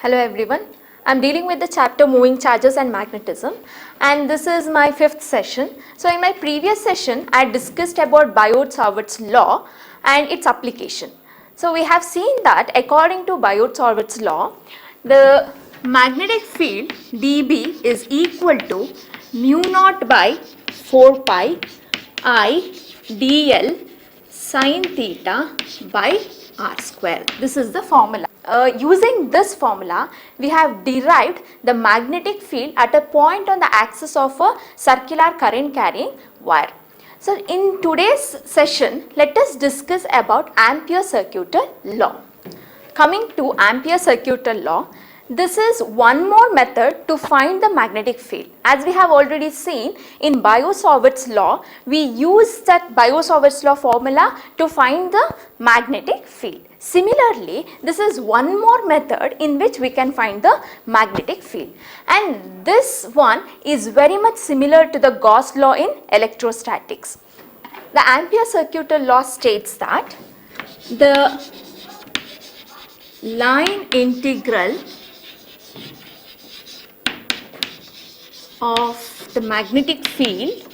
Hello everyone, I am dealing with the chapter moving charges and magnetism, and this is my 5th session. So in my previous session I discussed about Biot-Savart's law and its application. So we have seen that according to Biot-Savart's law, the magnetic field dB is equal to mu naught by 4 pi I dl sin theta by r square. This is the formula. Using this formula, we have derived the magnetic field at a point on the axis of a circular current carrying wire. So in today's session, let us discuss about Ampere-Circuital law. Coming to Ampere-Circuital law, this is one more method to find the magnetic field. As we have already seen in Biot-Savart's law, we use that Biot-Savart's law formula to find the magnetic field. Similarly, this is one more method in which we can find the magnetic field, and this one is very much similar to the Gauss law in electrostatics. The Ampere-Circuital law states that the line integral of the magnetic field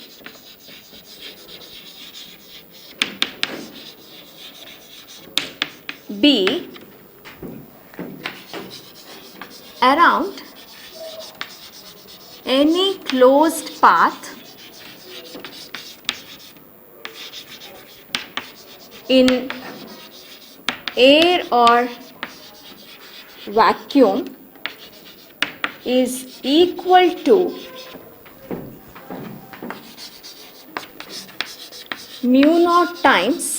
be around any closed path in air or vacuum is equal to mu naught times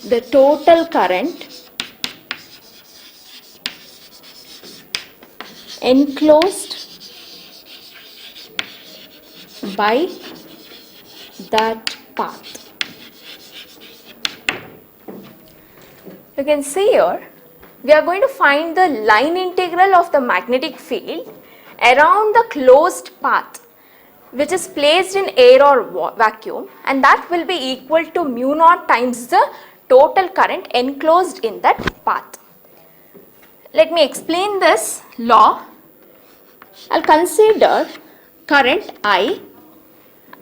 the total current enclosed by that path. You can see here, we are going to find the line integral of the magnetic field around the closed path which is placed in air or vacuum, and that will be equal to mu naught times the total current enclosed in that path. Let me explain this law. I'll consider current I.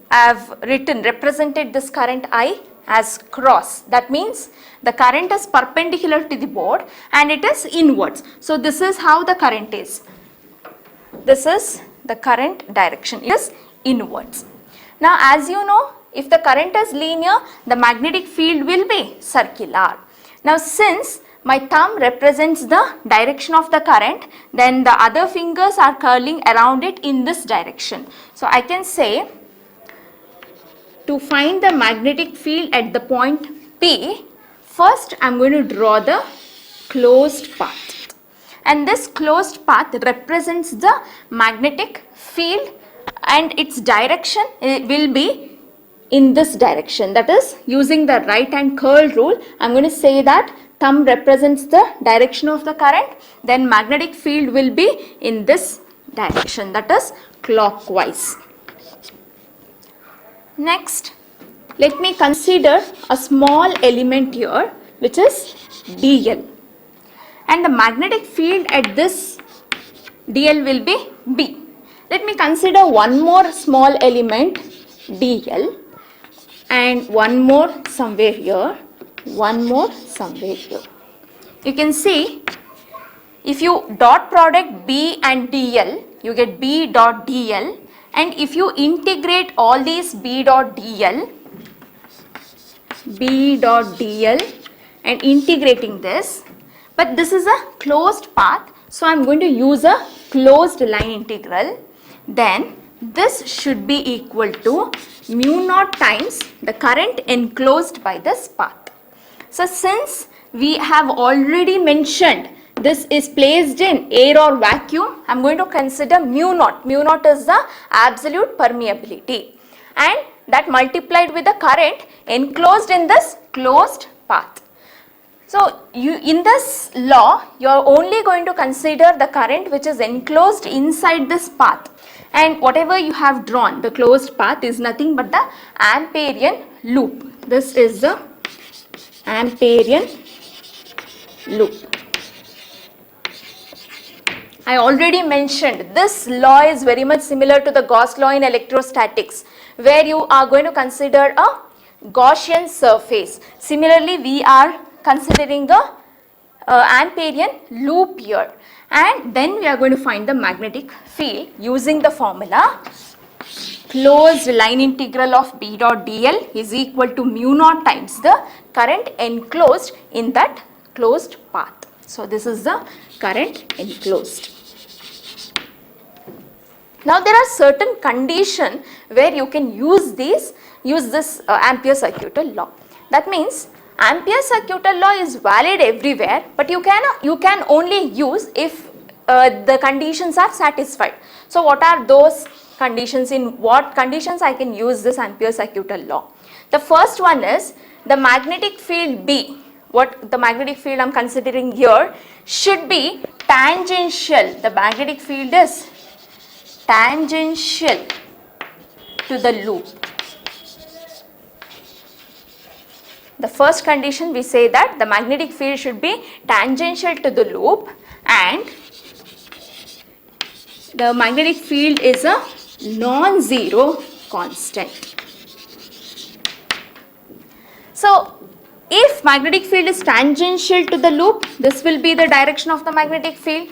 I've represented this current I as cross. That means the current is perpendicular to the board and it is inwards. So this is how the current is. This is the current direction, it is inwards. Now as you know, if the current is linear, the magnetic field will be circular. Now since my thumb represents the direction of the current, then the other fingers are curling around it in this direction. So I can say, to find the magnetic field at the point P, first I am going to draw the closed path. And this closed path represents the magnetic field and its direction will be in this direction, that is using the right hand curl rule. I am going to say that thumb represents the direction of the current, then magnetic field will be in this direction, that is clockwise. Next, let me consider a small element here which is dl, and the magnetic field at this dl will be B. Let me consider one more small element dl and one more somewhere here, one more somewhere here. You can see, if you dot product B and dl, you get B dot dl, and if you integrate all these B dot dl and integrating this, but this is a closed path, so I am going to use a closed line integral, then this should be equal to mu naught times the current enclosed by this path. So since we have already mentioned this is placed in air or vacuum, I am going to consider mu naught. Mu naught is the absolute permeability, and that multiplied with the current enclosed in this closed path. So in this law, you are only going to consider the current which is enclosed inside this path, and whatever you have drawn, the closed path, is nothing but the Amperian loop. This is the Amperian loop. I already mentioned this law is very much similar to the Gauss law in electrostatics, where you are going to consider a Gaussian surface. Similarly, we are considering a Amperian loop here, and then we are going to find the magnetic field using the formula closed line integral of B dot dl is equal to mu naught times the current enclosed in that closed path. So this is the current enclosed. Now there are certain conditions where you can use this Ampere-Circuital law. That means Ampere-Circuital law is valid everywhere, but you can only use if the conditions are satisfied. So what are those conditions? In what conditions I can use this Ampere-Circuital law? The first one is the magnetic field B. What the magnetic field I am considering here should be tangential. The magnetic field is tangential to the loop. The first condition we say that the magnetic field should be tangential to the loop, and the magnetic field is a non-zero constant. So if magnetic field is tangential to the loop, this will be the direction of the magnetic field.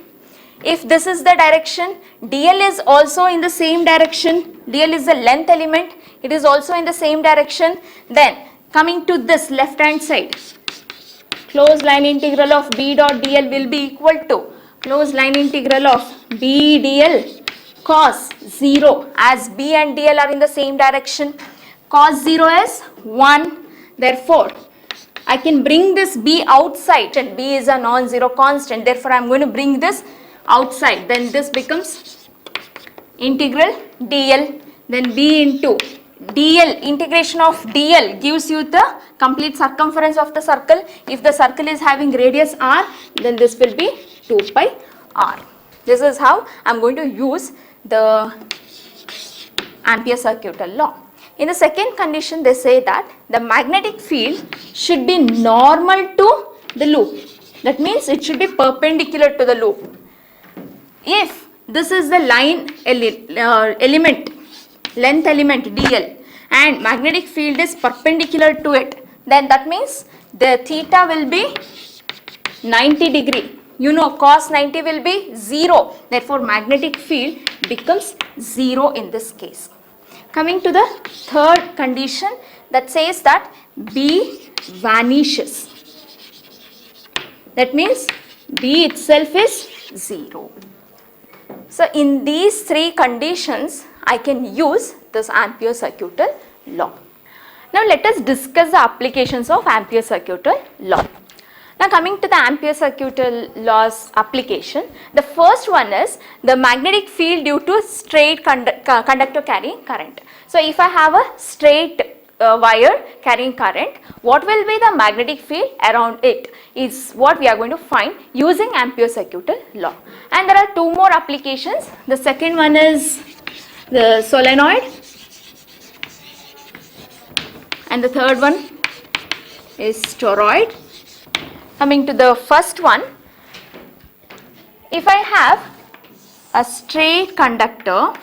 If this is the direction, dl is also in the same direction. Dl is the length element, it is also in the same direction. Then coming to this left hand side, closed line integral of B dot dl will be equal to closed line integral of B dl cos 0, as B and dl are in the same direction. Cos 0 is 1, therefore I can bring this B outside, and B is a non-zero constant, therefore I am going to bring this outside. Then this becomes integral dl, then B into dl, integration of dl gives you the complete circumference of the circle. If the circle is having radius r, then this will be 2 pi r. This is how I am going to use the Ampere-Circuital law. In the second condition, they say that the magnetic field should be normal to the loop. That means it should be perpendicular to the loop. If this is the line element, length element dl, and magnetic field is perpendicular to it, then that means the theta will be 90 degree. You know, cos 90 will be 0. Therefore, magnetic field becomes 0 in this case. Coming to the third condition, that says that B vanishes. That means B itself is 0. So in these three conditions, I can use this Ampere-Circuital law. Now let us discuss the applications of Ampere-Circuital law. Now coming to the Ampere-Circuital law's application, the first one is the magnetic field due to straight conductor carrying current. So if I have a straight wire carrying current, what will be the magnetic field around it is what we are going to find using Ampere-Circuital law. And there are two more applications. The second one is the solenoid, and the third one is toroid. Coming to the first one, if I have a straight conductor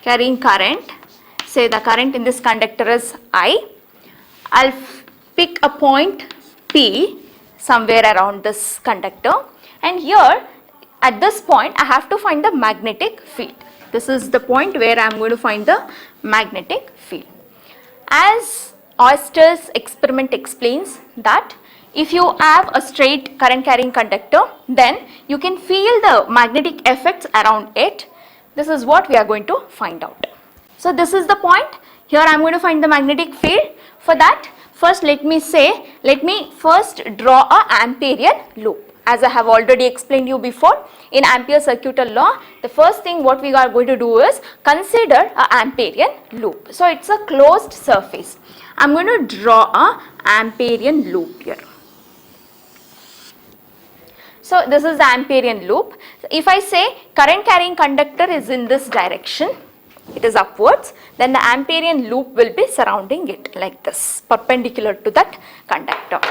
carrying current, say the current in this conductor is I, I'll pick a point P somewhere around this conductor, and here at this point I have to find the magnetic field. This is the point where I am going to find the magnetic field. As Oyster's experiment explains that if you have a straight current carrying conductor, then you can feel the magnetic effects around it. This is what we are going to find out. So this is the point. Here I am going to find the magnetic field. For that, first let me first draw a Amperian loop. As I have already explained you before, in Ampere-Circuital law, the first thing what we are going to do is consider a Amperian loop. So it's a closed surface. I am going to draw a Amperian loop here. So this is the Amperian loop. If I say current carrying conductor is in this direction, it is upwards, then the Amperian loop will be surrounding it like this, perpendicular to that conductor.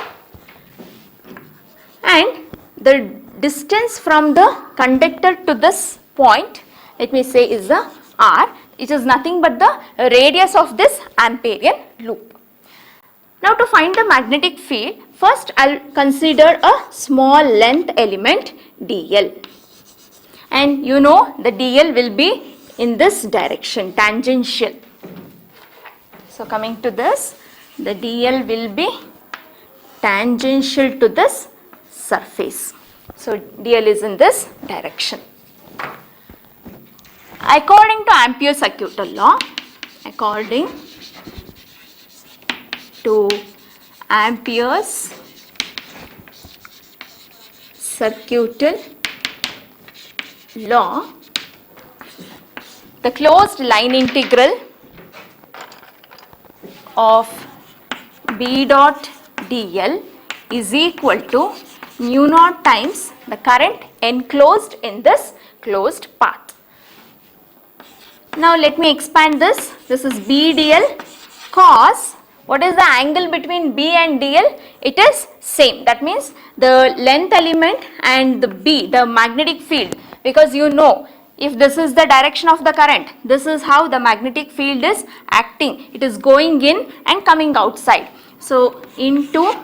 And the distance from the conductor to this point, let me say, is the r, which is nothing but the radius of this Amperian loop. Now to find the magnetic field, first I'll consider a small length element dl, and you know the dl will be in this direction, tangential. So coming to this, the dl will be tangential to this surface. So dl is in this direction. According to Ampere's circuital law, according to Ampere's circuital law, the closed line integral of B dot dl is equal to mu naught times the current enclosed in this closed path. Now let me expand this. This is B dl cos, what is the angle between B and dl? It is same. That means the length element and the B, the magnetic field, because you know if this is the direction of the current, this is how the magnetic field is acting. It is going in and coming outside. So into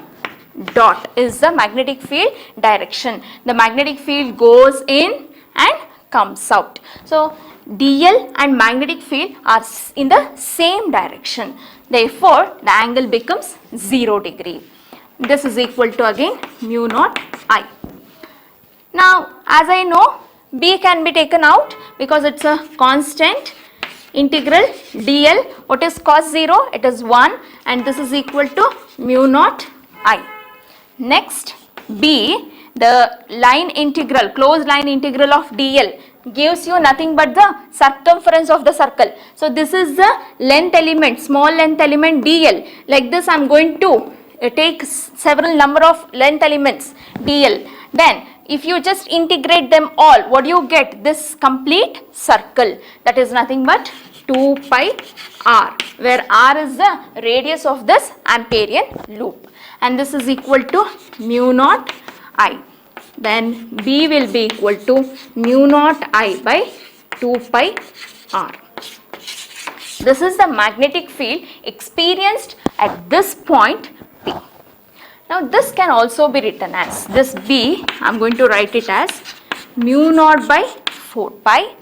dot is the magnetic field direction. The magnetic field goes in and comes out. So dl and magnetic field are in the same direction. Therefore, the angle becomes 0 degree. This is equal to again mu naught I. Now, as I know, B can be taken out because it's a constant. Integral dl, what is cos 0? It is 1, and this is equal to mu naught I. Next, B, the line integral, closed line integral of dl gives you nothing but the circumference of the circle. So this is the length element, small length element dl. Like this I am going to take several number of length elements dl. Then if you just integrate them all, what do you get? This complete circle, that is nothing but 2 pi r, where r is the radius of this Amperian loop, and this is equal to mu naught I. Then B will be equal to mu naught I by 2 pi r. This is the magnetic field experienced at this point P. Now this can also be written as, this B, I am going to write it as mu naught by 4 pi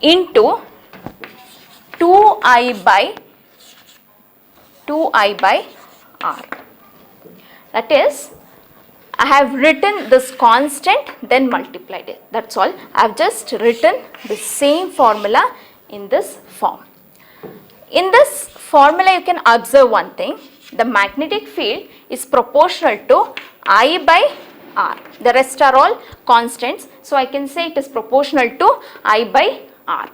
into 2I by r. That is, I have written this constant, then multiplied it. That's all. I have just written the same formula in this form. In this formula, you can observe one thing. The magnetic field is proportional to I by r. The rest are all constants. So I can say it is proportional to I by r.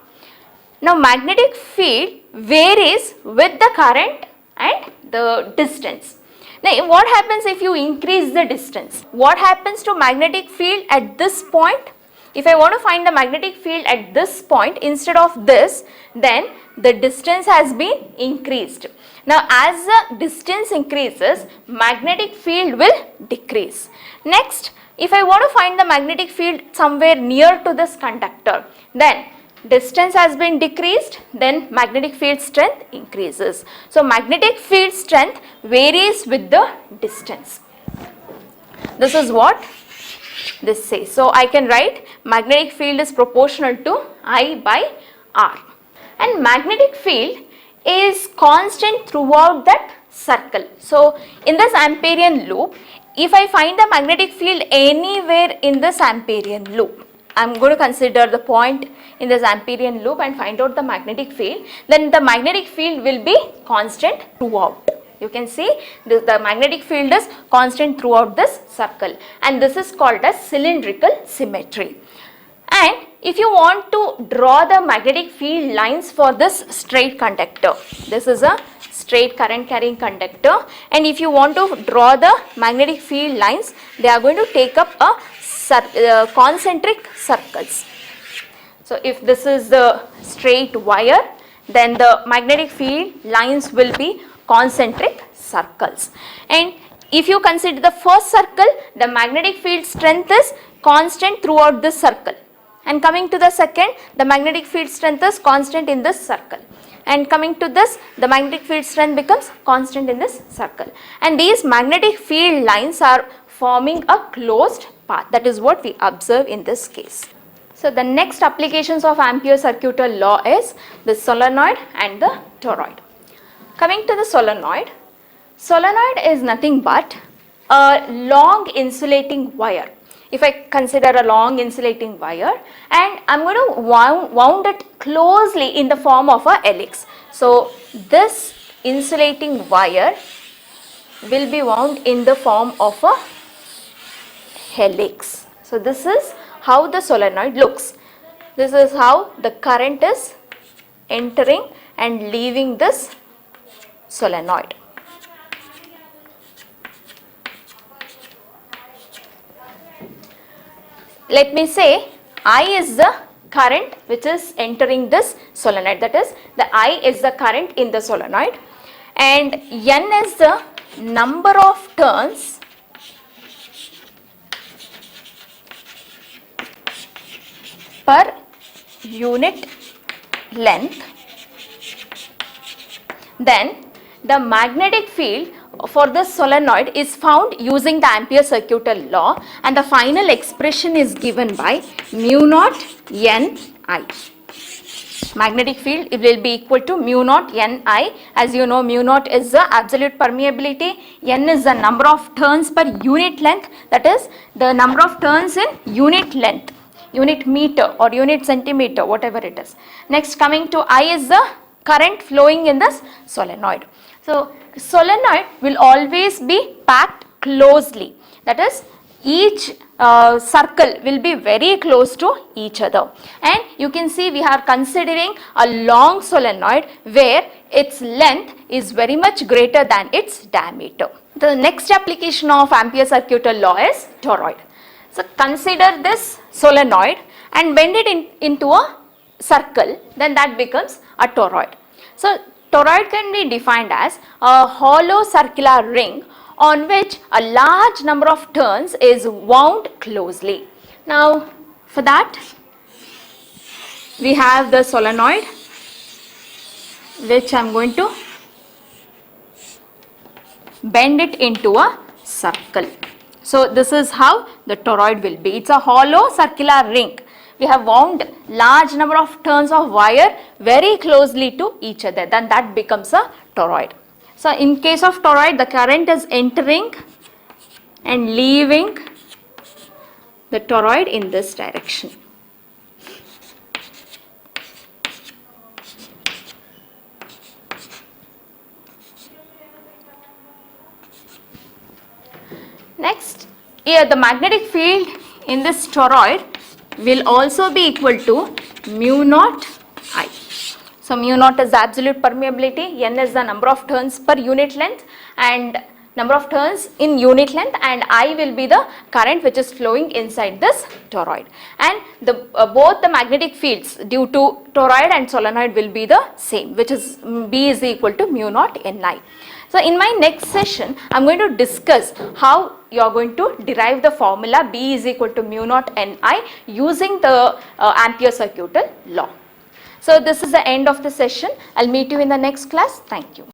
Now magnetic field varies with the current and the distance. Now what happens if you increase the distance? What happens to magnetic field at this point? If I want to find the magnetic field at this point instead of this, then the distance has been increased. Now as the distance increases, magnetic field will decrease. Next, if I want to find the magnetic field somewhere near to this conductor, then distance has been decreased, then magnetic field strength increases. So magnetic field strength varies with the distance. This is what this says. So I can write magnetic field is proportional to I by r. And magnetic field is constant throughout that circle. So in this Amperian loop, if I find the magnetic field anywhere in this Amperian loop, I am going to consider the point in this Amperian loop and find out the magnetic field, then the magnetic field will be constant throughout. You can see this, the magnetic field is constant throughout this circle, and this is called as cylindrical symmetry. And if you want to draw the magnetic field lines for this straight conductor, this is a straight current carrying conductor, and if you want to draw the magnetic field lines, they are going to take up a concentric circles. So if this is the straight wire, then the magnetic field lines will be concentric circles. And If you consider the first circle, the magnetic field strength is constant throughout this circle. And coming to the second, the magnetic field strength is constant in this circle. And coming to this, the magnetic field strength becomes constant in this circle. And these magnetic field lines are forming a closed path. That is what we observe in this case. So the next applications of Ampere's circuital law is the solenoid and the toroid. Coming to the solenoid, solenoid is nothing but a long insulating wire. If I consider a long insulating wire, and I am going to wound it closely in the form of a helix. So this insulating wire will be wound in the form of a helix. So this is how the solenoid looks. This is how the current is entering and leaving this solenoid. Let me say I is the current which is entering this solenoid, that is the I is the current in the solenoid, and N is the number of turns per unit length. Then the magnetic field for this solenoid is found using the Ampere's circuital law, and the final expression is given by mu naught N I. Magnetic field it will be equal to mu naught N I. As you know, mu naught is the absolute permeability, N is the number of turns per unit length, that is the number of turns in unit length, unit meter or unit centimeter, whatever it is. Next, coming to I is the current flowing in this solenoid. So solenoid will always be packed closely, that is each circle will be very close to each other, and you can see we are considering a long solenoid where its length is very much greater than its diameter. The next application of Ampere's circuital law is toroid. So consider this solenoid and bend it into a circle, then that becomes a toroid. So toroid can be defined as a hollow circular ring on which a large number of turns is wound closely. Now for that we have the solenoid which I am going to bend it into a circle. So this is how the toroid will be. It's a hollow circular ring. We have wound large number of turns of wire very closely to each other, then that becomes a toroid. So in case of toroid, the current is entering and leaving the toroid in this direction. Next, here the magnetic field in this toroid will also be equal to mu naught I. So mu naught is the absolute permeability, N is the number of turns per unit length and number of turns in unit length, and I will be the current which is flowing inside this toroid. And the both the magnetic fields due to toroid and solenoid will be the same, which is B is equal to mu naught Ni. So in my next session, I am going to discuss how you are going to derive the formula B is equal to mu naught Ni using the Ampere's circuital law. So this is the end of the session. I will meet you in the next class. Thank you.